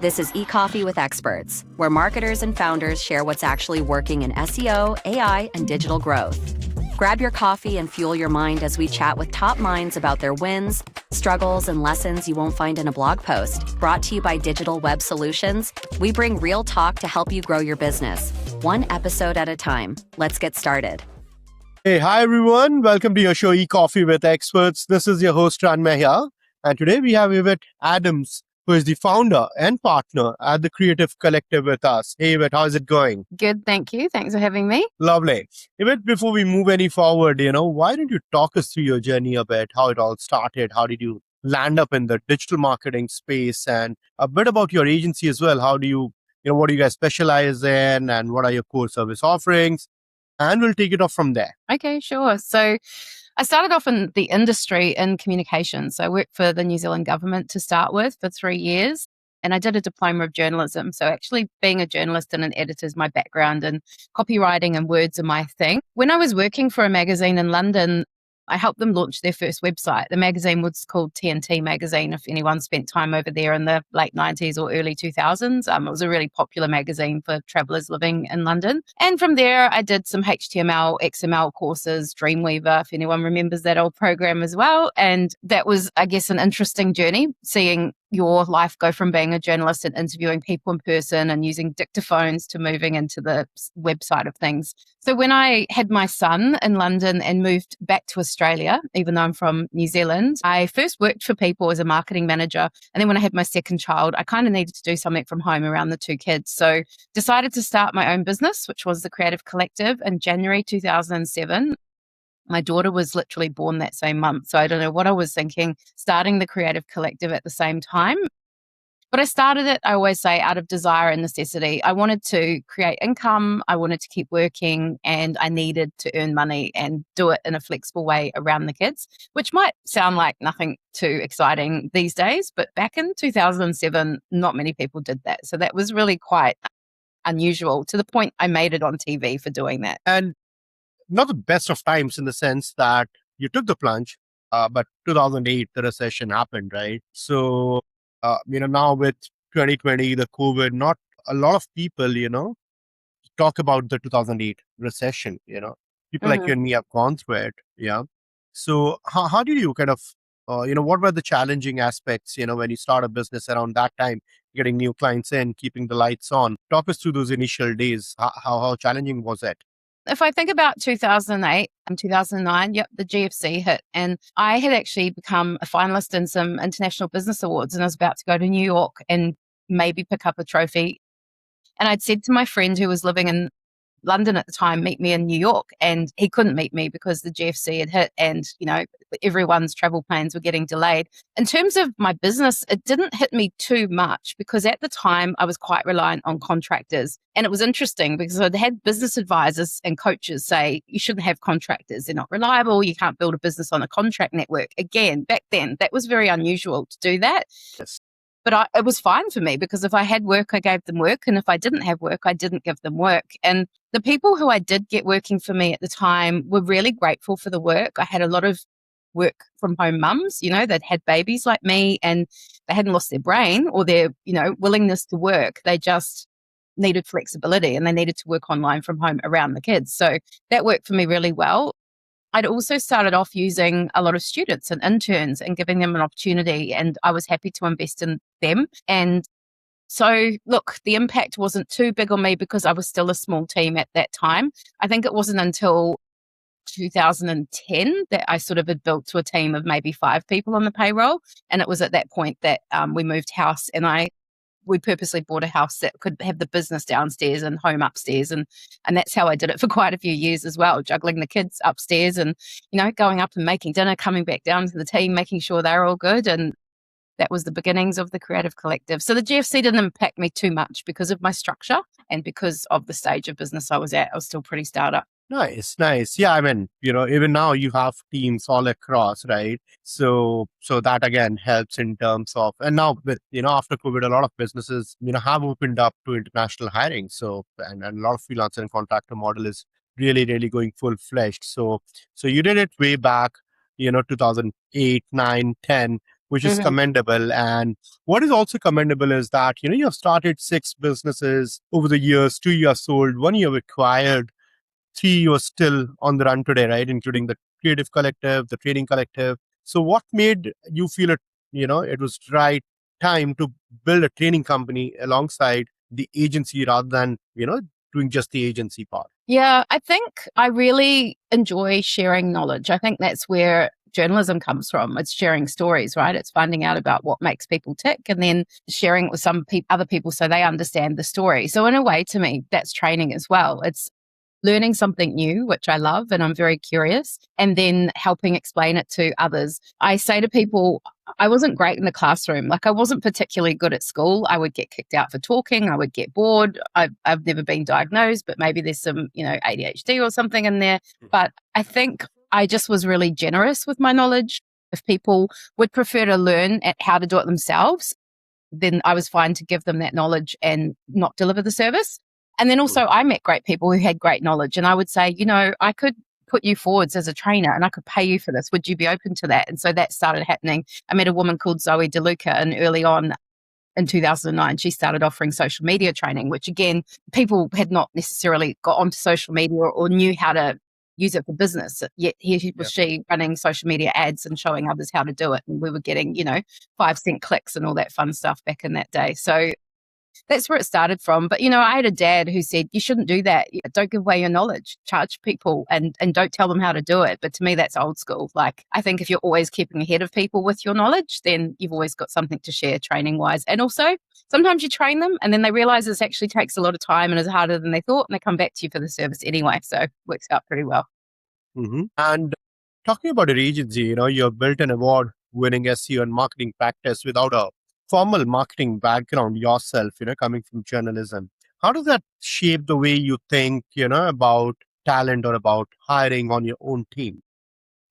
This is eCoffee with Experts, where marketers and founders share what's actually working in SEO, AI, and digital growth. Grab your coffee and fuel your mind as we chat with top minds about their wins, struggles, and lessons you won't find in a blog post. Brought to you by Digital Web Solutions, we bring real talk to help you grow your business, one episode at a time. Let's get started. Hey, hi everyone. Welcome to your show, eCoffee with Experts. This is your host, Ranmay here. And today we have Yvette Adams, who is the founder and partner at the Creative Collective with us. Hey, Yvette, how's it going? Good, thank you. Thanks for having me. Lovely. Yvette, before we move any forward, why don't you talk us through your journey a bit, how it all started? How did you land up in the digital marketing space, and a bit about your agency as well? How do you, what do you guys specialize in, and what are your core service offerings? And we'll take it off from there. Okay, sure. So I started off in the industry in communications. So I worked for the New Zealand government to start with for 3 years. And I did a diploma of journalism. So actually being a journalist and an editor is my background, and copywriting and words are my thing. When I was working for a magazine in London, I helped them launch their first website. The magazine was called TNT Magazine, if anyone spent time over there in the late 90s or early 2000s. It was a really popular magazine for travellers living in London. And from there, I did some HTML, XML courses, Dreamweaver, if anyone remembers that old program as well. And that was, I guess, an interesting journey, seeing your life go from being a journalist and interviewing people in person and using dictaphones to moving into the website of things. So when I had my son in London and moved back to Australia, even though I'm from New Zealand, I first worked for people as a marketing manager. And then when I had my second child, I kind of needed to do something from home around the two kids. So decided to start my own business, which was the Creative Collective, in January 2007. My daughter was literally born that same month. So I don't know what I was thinking, starting the Creative Collective at the same time. But I started it, I always say, out of desire and necessity. I wanted to create income. I wanted to keep working, and I needed to earn money and do it in a flexible way around the kids, which might sound like nothing too exciting these days. But back in 2007, not many people did that. So that was really quite unusual, to the point I made it on TV for doing that. And not the best of times in the sense that you took the plunge, but 2008, the recession happened, right? So, now with 2020, the COVID, not a lot of people, talk about the 2008 recession, people like you and me have gone through it. Yeah. So how did you kind of, what were the challenging aspects, when you start a business around that time, getting new clients in, keeping the lights on? Talk us through those initial days. How challenging was it? If I think about 2008 and 2009, the GFC hit, and I had actually become a finalist in some international business awards, and I was about to go to New York and maybe pick up a trophy. And I'd said to my friend who was living in London at the time, meet me in New York, and he couldn't meet me because the GFC had hit and, everyone's travel plans were getting delayed. In terms of my business, it didn't hit me too much because at the time I was quite reliant on contractors. And it was interesting because I'd had business advisors and coaches say, you shouldn't have contractors. They're not reliable. You can't build a business on a contract network. Again, back then, that was very unusual to do that. Yes. But it was fine for me because if I had work, I gave them work. And if I didn't have work, I didn't give them work. And the people who I did get working for me at the time were really grateful for the work. I had a lot of work from home mums, they'd had babies like me, and they hadn't lost their brain or their, willingness to work. They just needed flexibility and they needed to work online from home around the kids. So that worked for me really well. I'd also started off using a lot of students and interns and giving them an opportunity, and I was happy to invest in them. And so, look, the impact wasn't too big on me because I was still a small team at that time. I think it wasn't until 2010 that I sort of had built to a team of maybe 5 people on the payroll. And it was at that point that we moved house, and we purposely bought a house that could have the business downstairs and home upstairs. And that's how I did it for quite a few years as well, juggling the kids upstairs and, going up and making dinner, coming back down to the team, making sure they're all good. And that was the beginnings of the Creative Collective. So the GFC didn't impact me too much because of my structure and because of the stage of business I was at. I was still pretty startup. Nice. Yeah, I mean, even now you have teams all across, right? So that again helps in terms of, and now with, after COVID, a lot of businesses, have opened up to international hiring. So, and a lot of freelancer and contractor model is really, really going full fledged. So you did it way back, 2008, 9, 10, which is commendable. And what is also commendable is that, you have started 6 businesses over the years, 2 years sold, 1 year acquired, 3 you're still on the run today, right? Including the creative collective, the training collective. So what made you feel it was right time to build a training company alongside the agency rather than, doing just the agency part? Yeah, I think I really enjoy sharing knowledge. I think that's where journalism comes from. It's sharing stories, right? It's finding out about what makes people tick and then sharing it with other people so they understand the story. So in a way, to me, that's training as well. It's learning something new, which I love and I'm very curious, and then helping explain it to others. I say to people, I wasn't great in the classroom. Like I wasn't particularly good at school. I would get kicked out for talking. I would get bored. I've never been diagnosed, but maybe there's some, ADHD or something in there. But I think I just was really generous with my knowledge. If people would prefer to learn at how to do it themselves, then I was fine to give them that knowledge and not deliver the service. And then also I met great people who had great knowledge and I would say, I could put you forwards as a trainer and I could pay you for this. Would you be open to that? And so that started happening. I met a woman called Zoe DeLuca and early on in 2009, she started offering social media training, which again, people had not necessarily got onto social media or knew how to use it for business. Yet here was she running social media ads and showing others how to do it. And we were getting, 5-cent clicks and all that fun stuff back in that day. So that's where it started from. But, I had a dad who said, you shouldn't do that. Don't give away your knowledge, charge people and don't tell them how to do it. But to me, that's old school. Like, I think if you're always keeping ahead of people with your knowledge, then you've always got something to share training wise. And also sometimes you train them and then they realize this actually takes a lot of time and is harder than they thought. And they come back to you for the service anyway. So it works out pretty well. And talking about your agency, you've built an award-winning SEO and marketing practice without a formal marketing background yourself, coming from journalism. How does that shape the way you think, about talent or about hiring on your own team?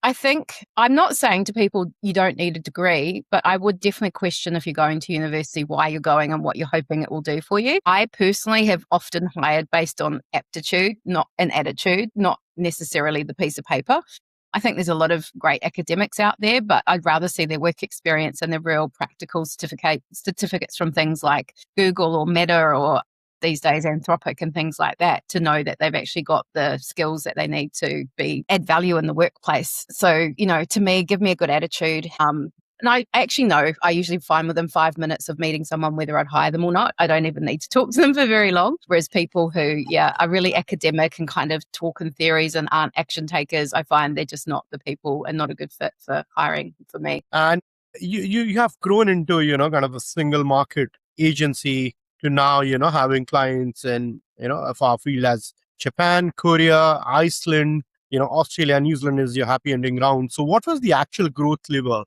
I think I'm not saying to people you don't need a degree, but I would definitely question if you're going to university, why you're going and what you're hoping it will do for you. I personally have often hired based on aptitude, not an attitude, not necessarily the piece of paper. I think there's a lot of great academics out there, but I'd rather see their work experience and their real practical certificates from things like Google or Meta or these days Anthropic and things like that to know that they've actually got the skills that they need to add value in the workplace. So, to me, give me a good attitude. And I actually know I usually find within 5 minutes of meeting someone whether I'd hire them or not. I don't even need to talk to them for very long. Whereas people who, are really academic and kind of talk in theories and aren't action takers, I find they're just not the people and not a good fit for hiring for me. And you have grown into, kind of a single market agency to now, having clients in, of our field as Japan, Korea, Iceland, Australia, New Zealand is your happy ending round. So what was the actual growth lever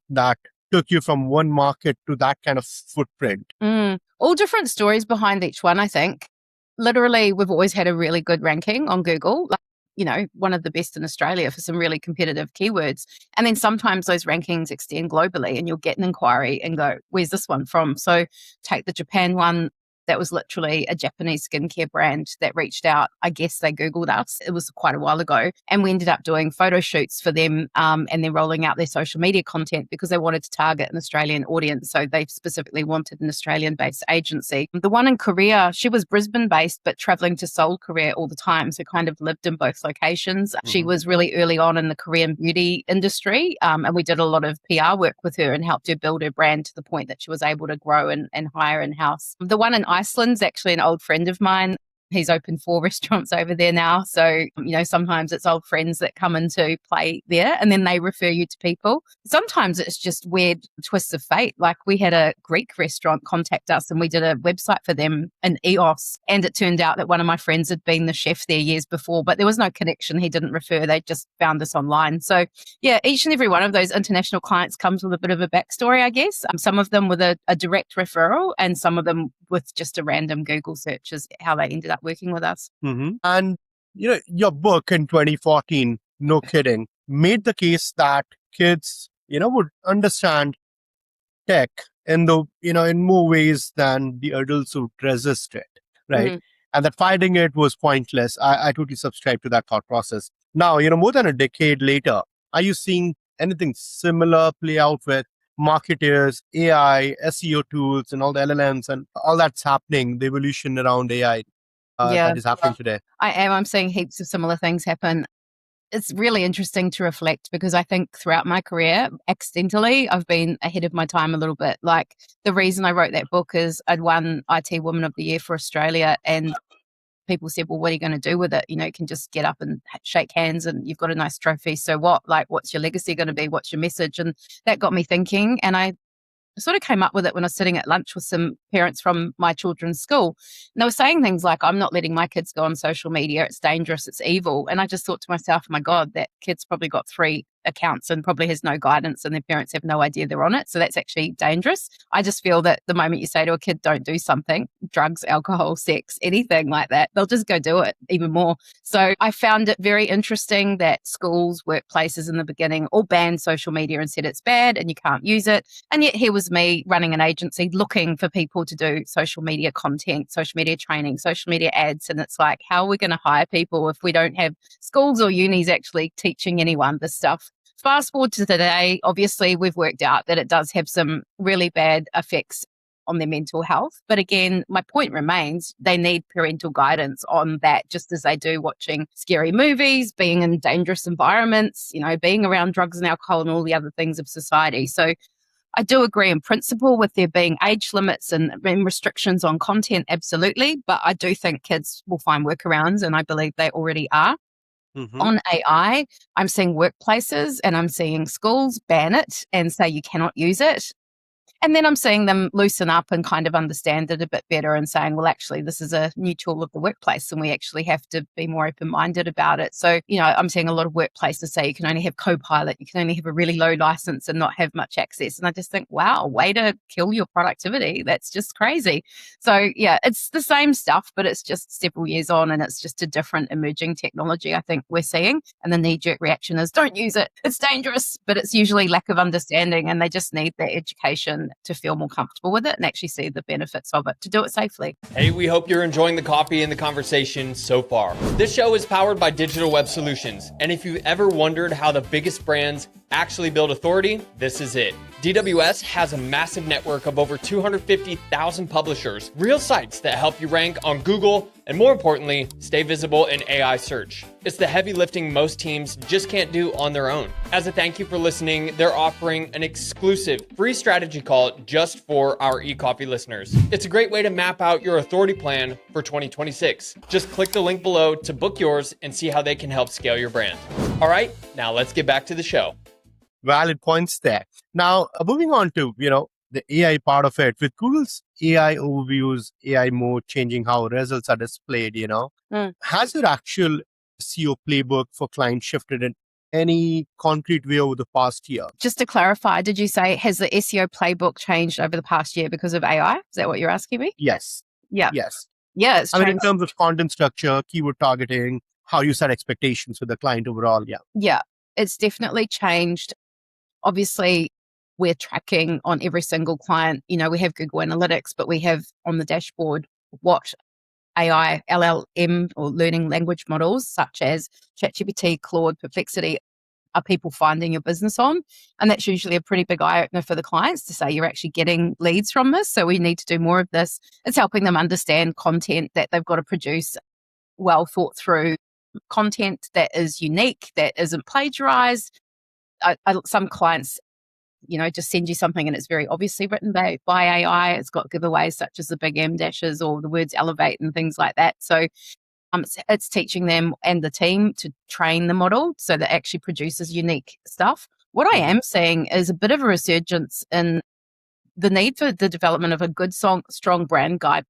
that took you from one market to that kind of footprint? All different stories behind each one, I think. Literally, we've always had a really good ranking on Google, one of the best in Australia for some really competitive keywords. And then sometimes those rankings extend globally and you'll get an inquiry and go, where's this one from? So take the Japan one. That was literally a Japanese skincare brand that reached out. I guess they Googled us. It was quite a while ago. And we ended up doing photo shoots for them and then rolling out their social media content because they wanted to target an Australian audience. So they specifically wanted an Australian-based agency. The one in Korea, she was Brisbane-based, but traveling to Seoul, Korea all the time. So kind of lived in both locations. She was really early on in the Korean beauty industry. And we did a lot of PR work with her and helped her build her brand to the point that she was able to grow and hire in-house. The one in Iceland's actually an old friend of mine. He's opened 4 restaurants over there now. So, sometimes it's old friends that come into play there and then they refer you to people. Sometimes it's just weird twists of fate. Like we had a Greek restaurant contact us and we did a website for them in EOS. And it turned out that one of my friends had been the chef there years before, but there was no connection. He didn't refer. They just found us online. So yeah, each and every one of those international clients comes with a bit of a backstory, I guess. Some of them with a direct referral and some of them with just a random Google search is how they ended up working with us. And, your book in 2014, no kidding, made the case that kids, would understand tech in more ways than the adults would resist it, right? And that fighting it was pointless. I totally subscribe to that thought process. Now, more than a decade later, are you seeing anything similar play out with marketers, AI, SEO tools, and all the LLMs and all that's happening, the evolution around AI Yeah, that is happening today. I am. I'm seeing heaps of similar things happen. It's really interesting to reflect because I think throughout my career, accidentally, I've been ahead of my time a little bit. Like the reason I wrote that book is I'd won IT Woman of the Year for Australia, and people said, well, what are you going to do with it? You can just get up and shake hands and you've got a nice trophy. So what? Like, what's your legacy going to be? What's your message? And that got me thinking. And I sort of came up with it when I was sitting at lunch with some parents from my children's school. And they were saying things like, I'm not letting my kids go on social media. It's dangerous. It's evil. And I just thought to myself, oh my God, that kid's probably got 3 accounts and probably has no guidance and their parents have no idea they're on it. So that's actually dangerous. I just feel that the moment you say to a kid, don't do something, drugs, alcohol, sex, anything like that, they'll just go do it even more. So I found it very interesting that schools, workplaces in the beginning all banned social media and said it's bad and you can't use it. And yet here was me running an agency looking for people to do social media content, social media training, social media ads. And it's like, how are we going to hire people if we don't have schools or unis actually teaching anyone this stuff? Fast forward to today, obviously we've worked out that it does have some really bad effects on their mental health. But again, my point remains, they need parental guidance on that, just as they do watching scary movies, being in dangerous environments, being around drugs and alcohol and all the other things of society. So I do agree in principle with there being age limits and restrictions on content, absolutely. But I do think kids will find workarounds, and I believe they already are. Mm-hmm. On AI, I'm seeing workplaces and I'm seeing schools ban it and say you cannot use it. And then I'm seeing them loosen up and kind of understand it a bit better and saying, well, actually, this is a new tool of the workplace and we actually have to be more open-minded about it. So, I'm seeing a lot of workplaces say you can only have Copilot, you can only have a really low license and not have much access. And I just think, wow, way to kill your productivity. That's just crazy. So, yeah, it's the same stuff, but it's just several years on and it's just a different emerging technology I think we're seeing. And the knee-jerk reaction is don't use it. It's dangerous, but it's usually lack of understanding and they just need that education to feel more comfortable with it and actually see the benefits of it to do it safely. Hey, we hope you're enjoying the coffee and the conversation so far. This show is powered by Digital Web Solutions. And if you've ever wondered how the biggest brands actually build authority, this is it. DWS has a massive network of over 250,000 publishers, real sites that help you rank on Google, and more importantly, stay visible in AI search. It's the heavy lifting most teams just can't do on their own. As a thank you for listening, they're offering an exclusive free strategy call just for our eCoffee listeners. It's a great way to map out your authority plan for 2026. Just click the link below to book yours and see how they can help scale your brand. All right, now let's get back to the show. Valid points there. Now, moving on to, the AI part of it. With Google's AI overviews, AI mode changing how results are displayed, has your actual SEO playbook for clients shifted in any concrete way over the past year? Just to clarify, did you say, has the SEO playbook changed over the past year because of AI? Is that what you're asking me? Yes. Yeah. Yes. Yeah, it's I mean, in changed. terms of content structure, keyword targeting, how you set expectations with the client overall. Yeah. Yeah, it's definitely changed. Obviously, we're tracking on every single client. We have Google Analytics, but we have on the dashboard what AI, LLM or learning language models such as ChatGPT, Claude, Perplexity are people finding your business on. And that's usually a pretty big eye opener for the clients to say you're actually getting leads from this. So we need to do more of this. It's helping them understand content that they've got to produce, well thought through content that is unique, that isn't plagiarized. Some clients, just send you something and it's very obviously written by AI. It's got giveaways such as the big M dashes or the words elevate and things like that. So it's teaching them and the team to train the model so that it actually produces unique stuff. What I am seeing is a bit of a resurgence in the need for the development of a good, strong brand guide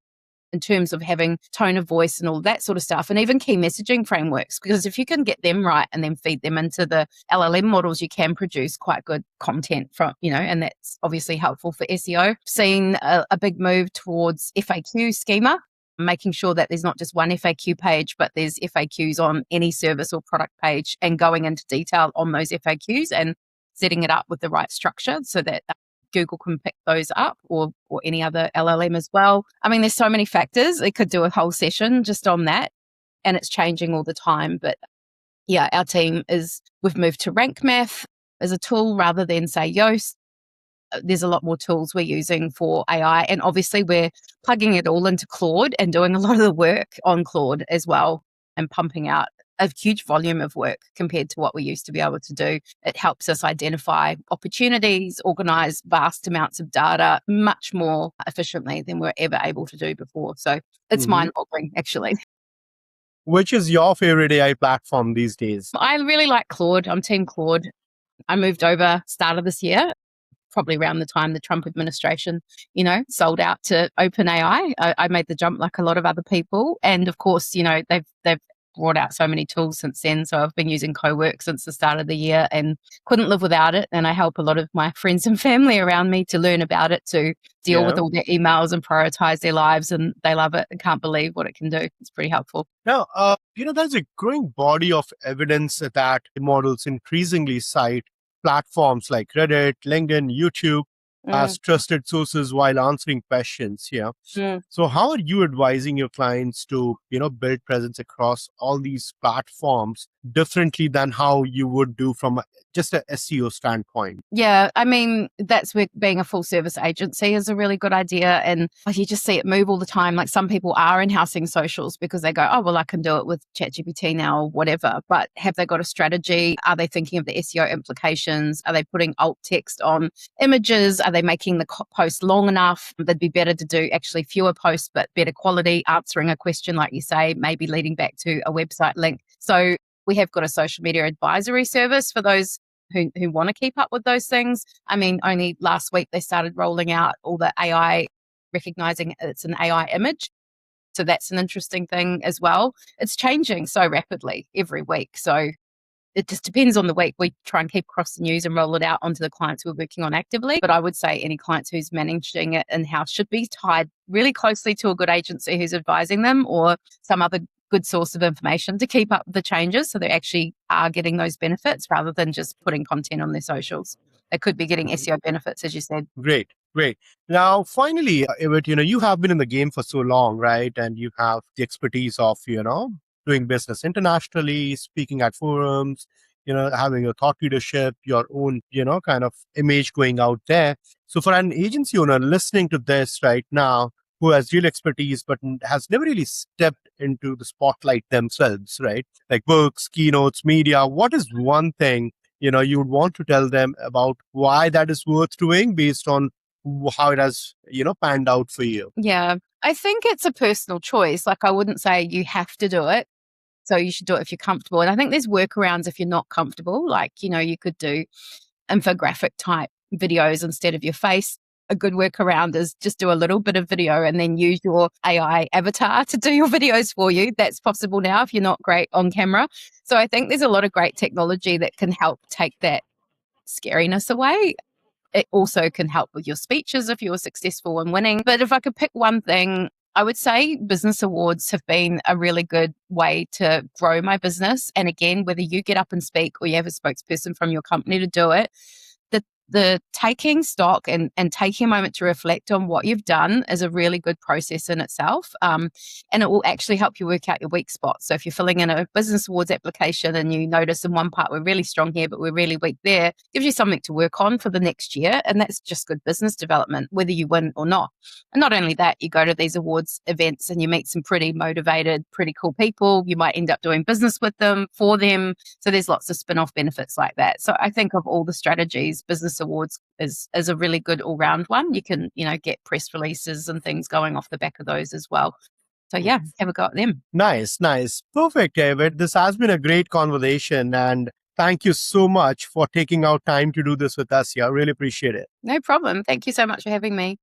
in terms of having tone of voice and all that sort of stuff, and even key messaging frameworks. Because if you can get them right and then feed them into the LLM models, you can produce quite good content from, and that's obviously helpful for SEO. Seeing a big move towards FAQ schema, making sure that there's not just one FAQ page, but there's FAQs on any service or product page and going into detail on those FAQs and setting it up with the right structure so that Google can pick those up or any other LLM as well. I mean, there's so many factors. It could do a whole session just on that, and it's changing all the time. But yeah, our team we've moved to Rank Math as a tool rather than say Yoast. there's a lot more tools we're using for AI. And obviously we're plugging it all into Claude and doing a lot of the work on Claude as well and pumping out a huge volume of work compared to what we used to be able to do. It helps us identify opportunities, organize vast amounts of data much more efficiently than we're ever able to do before. So it's mind-boggling, actually. Which is your favorite AI platform these days? I really like Claude. I'm team Claude. I moved over start of this year, probably around the time the Trump administration, sold out to OpenAI. I made the jump like a lot of other people. And of course, they've brought out so many tools since then. So I've been using Cowork since the start of the year and couldn't live without it. And I help a lot of my friends and family around me to learn about it, to deal with all their emails and prioritize their lives. And they love it and can't believe what it can do. It's pretty helpful. Now, there's a growing body of evidence that models increasingly cite platforms like Reddit, LinkedIn, YouTube as trusted sources while answering questions. So how are you advising your clients to, build presence across all these platforms differently than how you would do from just a SEO standpoint? Yeah, I mean, that's where being a full service agency is a really good idea. And you just see it move all the time. Like some people are in-housing socials because they go, oh, well, I can do it with ChatGPT now or whatever. But have they got a strategy? Are they thinking of the SEO implications? Are they putting alt text on images? Are they making the post long enough? They'd be better to do actually fewer posts, but better quality, answering a question, like you say, maybe leading back to a website link. So we have got a social media advisory service for those who want to keep up with those things. I mean, only last week they started rolling out all the AI, recognizing it's an AI image. So that's an interesting thing as well. It's changing so rapidly every week. So it just depends on the week. We try and keep across the news and roll it out onto the clients we're working on actively. But I would say any clients who's managing it in-house should be tied really closely to a good agency who's advising them or some other good source of information to keep up the changes so they actually are getting those benefits rather than just putting content on their socials. They could be getting SEO benefits, as you said. Great. Now, finally, Yvette, you have been in the game for so long, right? And you have the expertise of, doing business internationally, speaking at forums, having a thought leadership, your own, kind of image going out there. So for an agency owner listening to this right now, who has real expertise, but has never really stepped into the spotlight themselves, right? Like books, keynotes, media. What is one thing, you would want to tell them about why that is worth doing based on how it has, panned out for you? Yeah, I think it's a personal choice. Like I wouldn't say you have to do it. So you should do it if you're comfortable. And I think there's workarounds if you're not comfortable. Like, you could do infographic type videos instead of your face. A good workaround is just do a little bit of video and then use your AI avatar to do your videos for you. That's possible now if you're not great on camera. So I think there's a lot of great technology that can help take that scariness away. It also can help with your speeches if you're successful in winning. But if I could pick one thing, I would say business awards have been a really good way to grow my business. And again, whether you get up and speak or you have a spokesperson from your company to do it, the taking stock and taking a moment to reflect on what you've done is a really good process in itself. And it will actually help you work out your weak spots. So if you're filling in a business awards application and you notice in one part we're really strong here, but we're really weak there, gives you something to work on for the next year. And that's just good business development, whether you win or not. And not only that, you go to these awards events and you meet some pretty motivated, pretty cool people. You might end up doing business with them, for them. So there's lots of spin-off benefits like that. So I think of all the strategies, business awards is a really good all-round one. You can, get press releases and things going off the back of those as well. So yeah, have a go at them. Nice. Perfect, Yvette. This has been a great conversation and thank you so much for taking out time to do this with us here. I really appreciate it. No problem. Thank you so much for having me.